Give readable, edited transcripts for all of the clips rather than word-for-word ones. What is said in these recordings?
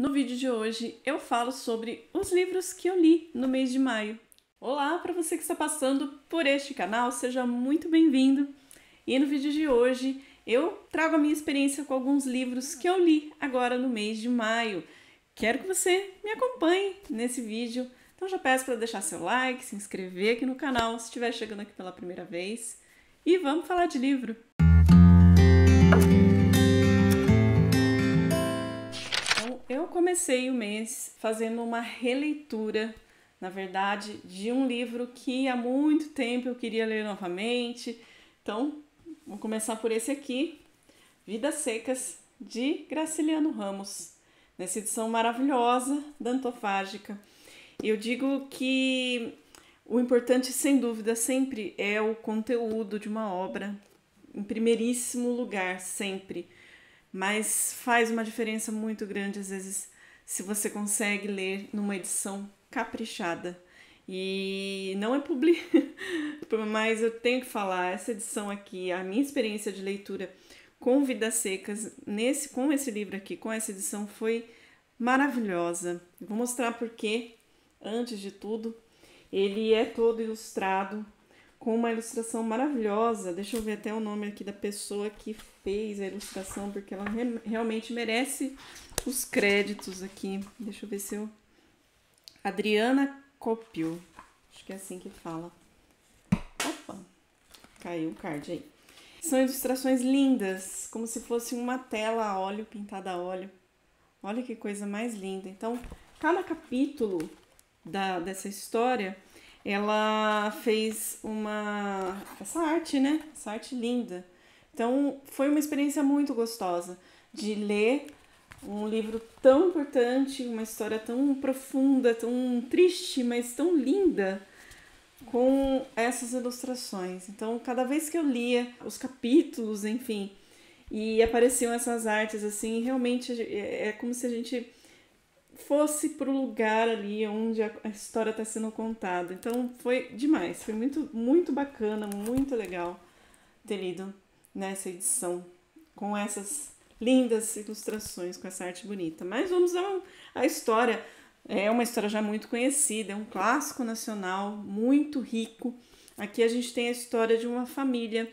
No vídeo de hoje eu falo sobre os livros que eu li no mês de maio. Olá, para você que está passando por este canal, seja muito bem-vindo. E no vídeo de hoje eu trago a minha experiência com alguns livros que eu li agora no mês de maio. Quero que você me acompanhe nesse vídeo. Então já peço para deixar seu like, se inscrever aqui no canal se estiver chegando aqui pela primeira vez. E vamos falar de livro. Eu comecei o mês fazendo uma releitura, na verdade, de um livro que há muito tempo eu queria ler novamente. Então, vou começar por esse aqui, Vidas Secas, de Graciliano Ramos, nessa edição maravilhosa da Antofágica. Eu digo que o importante, sem dúvida, sempre é o conteúdo de uma obra, em primeiríssimo lugar, sempre. Mas faz uma diferença muito grande, às vezes, se você consegue ler numa edição caprichada. E não é publi, mas eu tenho que falar, essa edição aqui, a minha experiência de leitura com Vidas Secas, com esse livro aqui, com essa edição, foi maravilhosa. Eu vou mostrar porque, antes de tudo, ele é todo ilustrado, com uma ilustração maravilhosa. Deixa eu ver até o nome aqui da pessoa que fez a ilustração, porque ela realmente merece os créditos aqui. Deixa eu ver se eu... Adriana Copio, acho que é assim que fala. Opa, caiu o card aí. São ilustrações lindas, como se fosse uma tela a óleo, pintada a óleo. Olha que coisa mais linda. Então, cada capítulo dessa história, ela fez essa arte, né? Essa arte linda. Então, foi uma experiência muito gostosa de ler um livro tão importante, uma história tão profunda, tão triste, mas tão linda, com essas ilustrações. Então, cada vez que eu lia os capítulos, enfim, e apareciam essas artes, assim, realmente é como se a gente fosse pro lugar ali onde a história está sendo contada. Então foi demais, foi muito, muito bacana, muito legal ter lido nessa edição com essas lindas ilustrações, com essa arte bonita. Mas vamos à história. É uma história já muito conhecida, é um clássico nacional, muito rico. Aqui a gente tem a história de uma família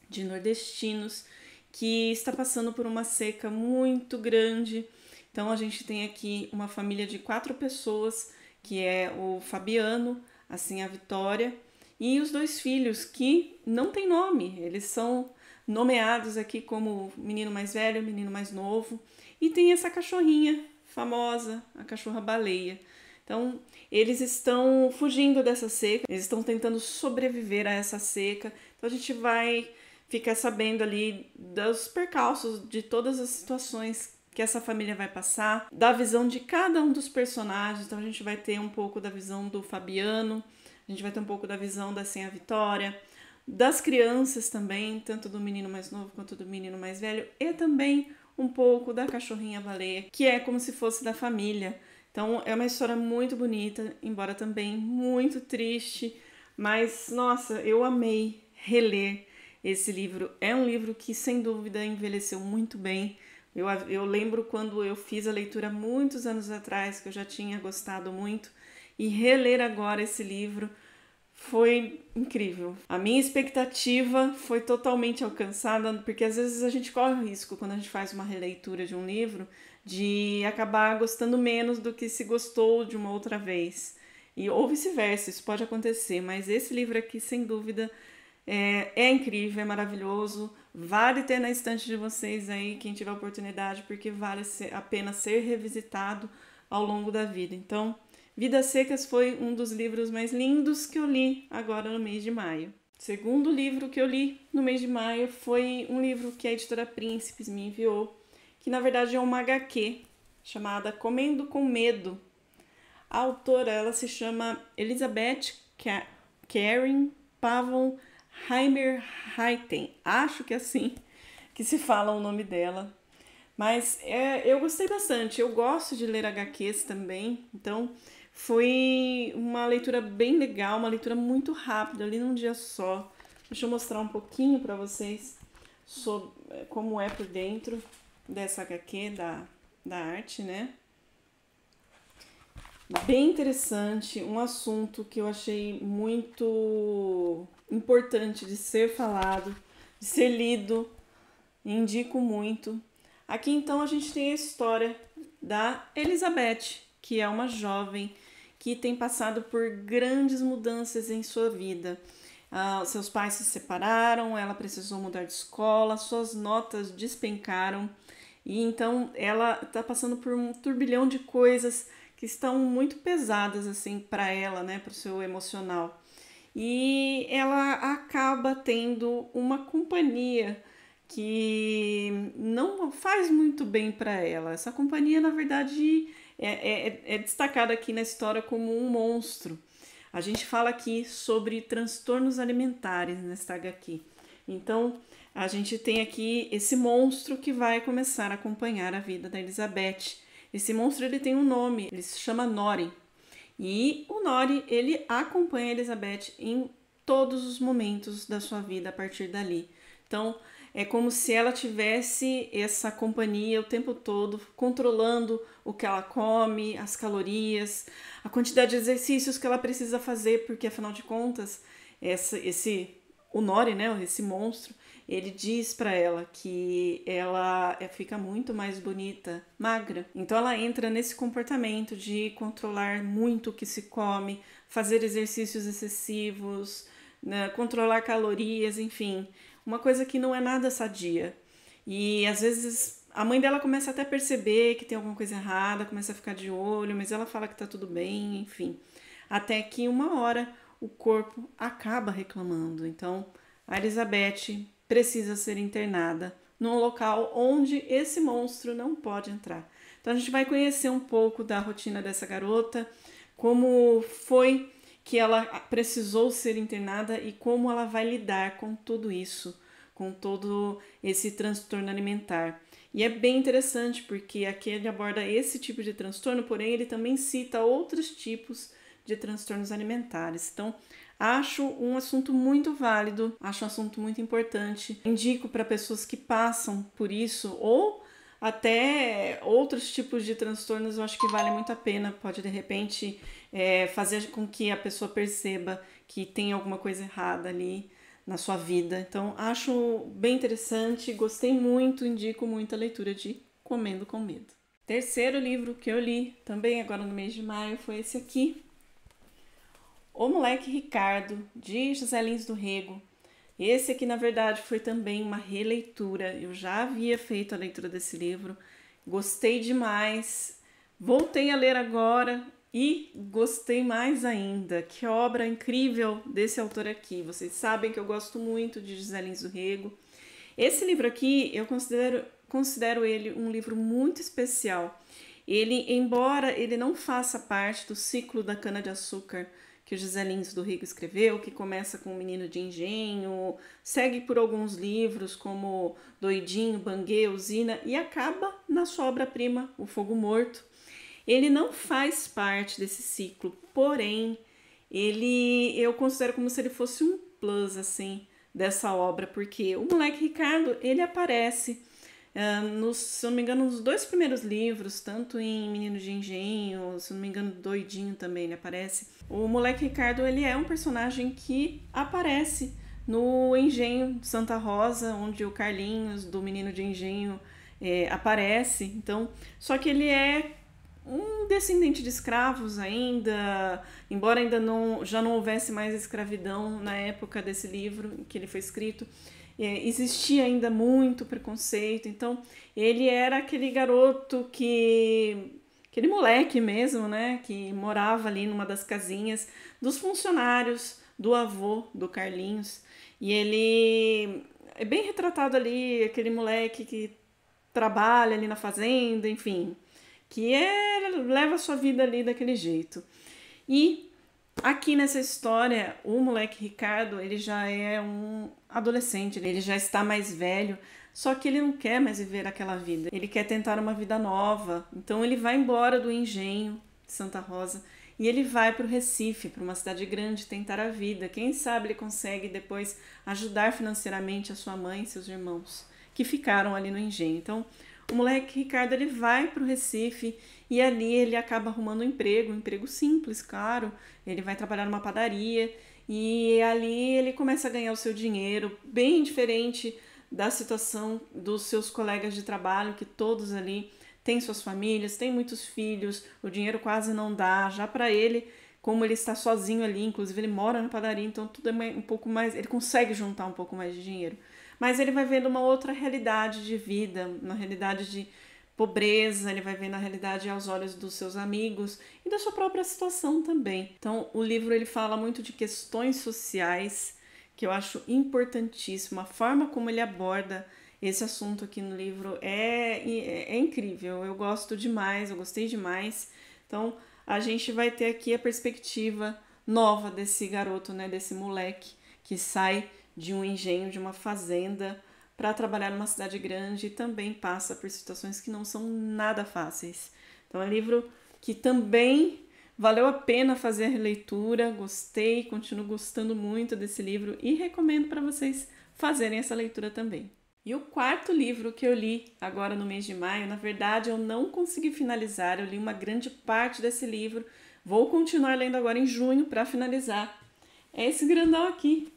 de nordestinos que está passando por uma seca muito grande. Então a gente tem aqui uma família de 4 pessoas, que é o Fabiano, assim a Vitória, e os 2 filhos que não têm nome, eles são nomeados aqui como menino mais velho, menino mais novo, e tem essa cachorrinha famosa, a cachorra baleia. Então eles estão fugindo dessa seca, eles estão tentando sobreviver a essa seca. Então a gente vai ficar sabendo ali dos percalços, de todas as situações que essa família vai passar, da visão de cada um dos personagens. Então a gente vai ter um pouco da visão do Fabiano, a gente vai ter um pouco da visão da Senha Vitória, das crianças também, tanto do menino mais novo quanto do menino mais velho, e também um pouco da cachorrinha baleia, que é como se fosse da família. Então é uma história muito bonita, embora também muito triste, mas nossa, eu amei reler esse livro. É um livro que sem dúvida envelheceu muito bem. Eu lembro quando eu fiz a leitura muitos anos atrás, que eu já tinha gostado muito, e reler agora esse livro foi incrível. A minha expectativa foi totalmente alcançada, porque às vezes a gente corre o risco, quando a gente faz uma releitura de um livro, de acabar gostando menos do que se gostou de uma outra vez. Ou vice-versa, isso pode acontecer, mas esse livro aqui, sem dúvida, é incrível, é maravilhoso. Vale ter na estante de vocês aí, quem tiver oportunidade, porque vale a pena ser revisitado ao longo da vida. Então, Vidas Secas foi um dos livros mais lindos que eu li agora no mês de maio. O segundo livro que eu li no mês de maio foi um livro que a editora Príncipes me enviou, que na verdade é uma HQ chamada Comendo com Medo. A autora, ela se chama Elizabeth Karen Pavon Heimerheiten, acho que é assim que se fala o nome dela. Mas eu gostei bastante, eu gosto de ler HQs também, então foi uma leitura bem legal, uma leitura muito rápida, eu li num dia só. Deixa eu mostrar um pouquinho para vocês sobre como é por dentro dessa HQ, da arte, né? bem interessante, um assunto que eu achei muito importante de ser falado, de ser lido, indico muito. Aqui então a gente tem a história da Elizabeth, que é uma jovem que tem passado por grandes mudanças em sua vida. Seus pais se separaram, ela precisou mudar de escola, suas notas despencaram e então ela está passando por um turbilhão de coisas que estão muito pesadas assim para ela, né, para o seu emocional. E ela acaba tendo uma companhia que não faz muito bem para ela. Essa companhia, na verdade, é destacada aqui na história como um monstro. A gente fala aqui sobre transtornos alimentares nesta HQ. Então, a gente tem aqui esse monstro que vai começar a acompanhar a vida da Elizabeth. Esse monstro ele tem um nome, ele se chama Nori. E o Nori, ele acompanha a Elizabeth em todos os momentos da sua vida a partir dali. Então, é como se ela tivesse essa companhia o tempo todo, controlando o que ela come, as calorias, a quantidade de exercícios que ela precisa fazer, porque afinal de contas, o Nori, né, esse monstro, ele diz para ela que ela fica muito mais bonita, magra. Então ela entra nesse comportamento de controlar muito o que se come, fazer exercícios excessivos, né, controlar calorias, enfim, uma coisa que não é nada sadia. E às vezes a mãe dela começa até a perceber que tem alguma coisa errada, começa a ficar de olho, mas ela fala que tá tudo bem, enfim. Até que uma hora o corpo acaba reclamando. Então a Elizabeth precisa ser internada num local onde esse monstro não pode entrar. Então a gente vai conhecer um pouco da rotina dessa garota, como foi que ela precisou ser internada e como ela vai lidar com tudo isso, com todo esse transtorno alimentar. E é bem interessante porque aqui ele aborda esse tipo de transtorno, porém ele também cita outros tipos de transtornos alimentares. Então, acho um assunto muito válido, acho um assunto muito importante. Indico para pessoas que passam por isso ou até outros tipos de transtornos, eu acho que vale muito a pena. Pode de repente fazer com que a pessoa perceba que tem alguma coisa errada ali na sua vida. Então, acho bem interessante, gostei muito, indico muito a leitura de Comendo com Medo. Terceiro livro que eu li, também agora no mês de maio, foi esse aqui, O Moleque Ricardo, de José Lins do Rego. Esse aqui, na verdade, foi também uma releitura. Eu já havia feito a leitura desse livro, gostei demais, voltei a ler agora e gostei mais ainda. Que obra incrível desse autor aqui. Vocês sabem que eu gosto muito de José Lins do Rego. Esse livro aqui, eu considero ele um livro muito especial. Ele, embora ele não faça parte do ciclo da cana-de-açúcar que o José Lins do Rego escreveu, que começa com O Menino de Engenho, segue por alguns livros como Doidinho, Banguê, Usina e acaba na sua obra-prima, O Fogo Morto. Ele não faz parte desse ciclo, porém, eu considero como se ele fosse um plus, assim, dessa obra, porque o Moleque Ricardo, ele aparece se eu não me engano, nos dois primeiros livros, tanto em Menino de Engenho, se eu não me engano, Doidinho também ele aparece. O Moleque Ricardo, ele é um personagem que aparece no Engenho de Santa Rosa, onde o Carlinhos, do Menino de Engenho, aparece. Então, só que ele é um descendente de escravos ainda, embora ainda já não houvesse mais escravidão na época desse livro que ele foi escrito. Existia ainda muito preconceito, então ele era aquele garoto aquele moleque mesmo, né, que morava ali numa das casinhas dos funcionários do avô do Carlinhos, e ele é bem retratado ali, aquele moleque que trabalha ali na fazenda, enfim, leva a sua vida ali daquele jeito. E aqui nessa história, o moleque Ricardo, ele já é um adolescente, ele já está mais velho, só que ele não quer mais viver aquela vida, ele quer tentar uma vida nova. Então ele vai embora do Engenho de Santa Rosa e ele vai para o Recife, para uma cidade grande, tentar a vida. Quem sabe ele consegue depois ajudar financeiramente a sua mãe e seus irmãos, que ficaram ali no Engenho. Então, o moleque Ricardo ele vai para o Recife e ali ele acaba arrumando um emprego simples, claro. Ele vai trabalhar numa padaria e ali ele começa a ganhar o seu dinheiro, bem diferente da situação dos seus colegas de trabalho, que todos ali têm suas famílias, têm muitos filhos, o dinheiro quase não dá. Já para ele, como ele está sozinho ali, inclusive ele mora na padaria, então tudo é um pouco mais, ele consegue juntar um pouco mais de dinheiro. Mas ele vai vendo uma outra realidade de vida, uma realidade de pobreza, ele vai vendo a realidade aos olhos dos seus amigos e da sua própria situação também. Então, o livro ele fala muito de questões sociais, que eu acho importantíssimo. A forma como ele aborda esse assunto aqui no livro é incrível. Eu gosto demais, eu gostei demais. Então, a gente vai ter aqui a perspectiva nova desse garoto, né, desse moleque que sai de um engenho, de uma fazenda, para trabalhar numa cidade grande e também passa por situações que não são nada fáceis. Então é um livro que também valeu a pena fazer a releitura, gostei, continuo gostando muito desse livro e recomendo para vocês fazerem essa leitura também. E o quarto livro que eu li agora no mês de maio, na verdade eu não consegui finalizar, eu li uma grande parte desse livro, vou continuar lendo agora em junho para finalizar. É esse grandão aqui,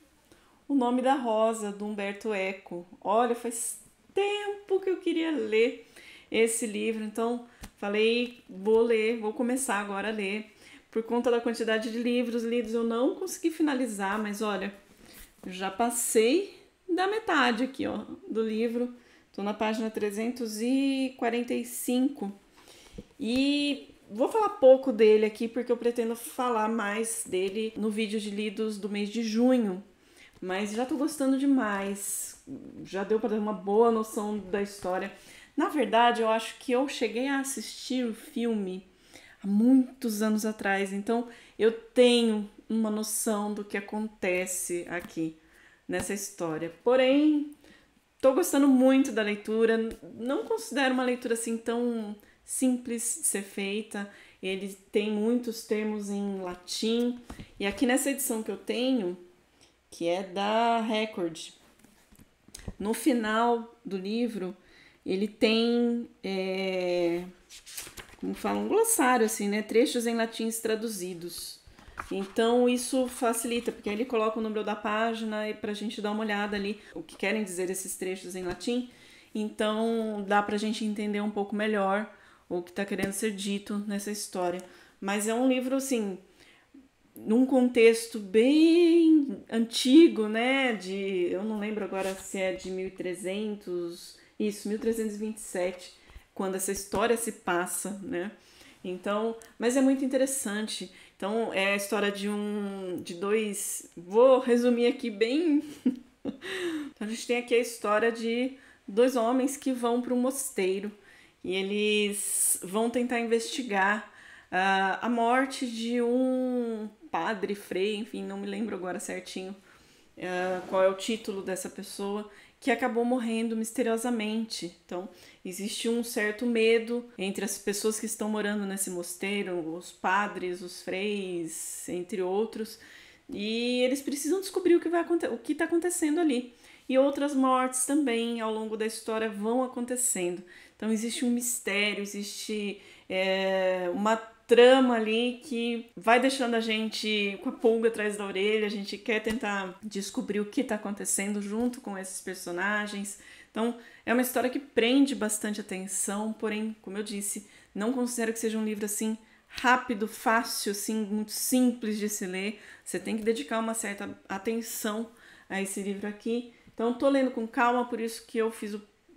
O Nome da Rosa, do Umberto Eco. Olha, faz tempo que eu queria ler esse livro, então falei, vou ler, vou começar agora a ler. Por conta da quantidade de livros lidos, eu não consegui finalizar, mas olha, já passei da metade aqui, ó, do livro. Tô na página 345 e vou falar pouco dele aqui porque eu pretendo falar mais dele no vídeo de lidos do mês de junho. Mas já tô gostando demais, já deu para dar uma boa noção da história. Na verdade, eu acho que eu cheguei a assistir o filme há muitos anos atrás, então eu tenho uma noção do que acontece aqui nessa história. Porém, tô gostando muito da leitura, não considero uma leitura assim tão simples de ser feita. Ele tem muitos termos em latim, e aqui nessa edição que eu tenho, que é da Record, no final do livro ele tem como fala, um glossário assim, né, trechos em latins traduzidos. Então isso facilita, porque aí ele coloca o número da página e pra gente dar uma olhada ali o que querem dizer esses trechos em latim. Então dá pra gente entender um pouco melhor o que tá querendo ser dito nessa história. Mas é um livro assim, num contexto bem antigo, né, eu não lembro agora se é de 1300, isso, 1327, quando essa história se passa, né, então, mas é muito interessante. Então, é a história de dois, vou resumir aqui bem, então a gente tem aqui a história de dois homens que vão para um mosteiro e eles vão tentar investigar a morte de um padre, frei, enfim, não me lembro agora certinho qual é o título dessa pessoa, que acabou morrendo misteriosamente. Então, existe um certo medo entre as pessoas que estão morando nesse mosteiro, os padres, os freis, entre outros, e eles precisam descobrir o que está acontecendo ali. E outras mortes também ao longo da história vão acontecendo. Então existe um mistério, existe uma trama ali que vai deixando a gente com a pulga atrás da orelha, a gente quer tentar descobrir o que está acontecendo junto com esses personagens. Então é uma história que prende bastante atenção, porém, como eu disse, não considero que seja um livro assim rápido, fácil, assim, muito simples de se ler. Você tem que dedicar uma certa atenção a esse livro aqui. Então tô lendo com calma, por isso que eu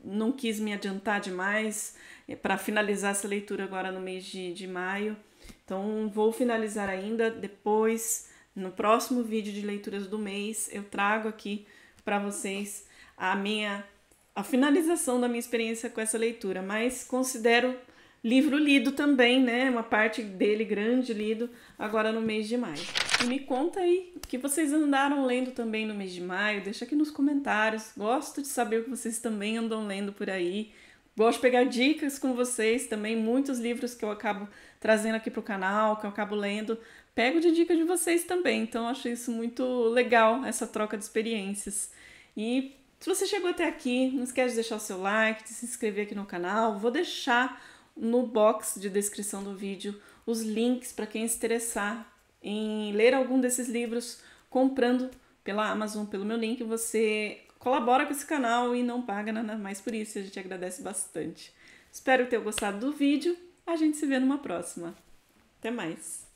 não quis me adiantar demais para finalizar essa leitura agora no mês de maio. Então vou finalizar ainda, depois no próximo vídeo de leituras do mês eu trago aqui para vocês a finalização da minha experiência com essa leitura, mas considero livro lido também, né? Uma parte dele grande lido agora no mês de maio. E me conta aí o que vocês andaram lendo também no mês de maio, deixa aqui nos comentários. Gosto de saber o que vocês também andam lendo por aí. Gosto de pegar dicas com vocês também, muitos livros que eu acabo trazendo aqui pro canal, que eu acabo lendo, pego de dica de vocês também. Então acho isso muito legal, essa troca de experiências. E Se você chegou até aqui, não esquece de deixar o seu like, de se inscrever aqui no canal. Vou deixar no box de descrição do vídeo os links para quem se interessar em ler algum desses livros comprando pela Amazon, pelo meu link. Você colabora com esse canal e não paga nada mais por isso, a gente agradece bastante. Espero que tenham gostado do vídeo, a gente se vê numa próxima. Até mais!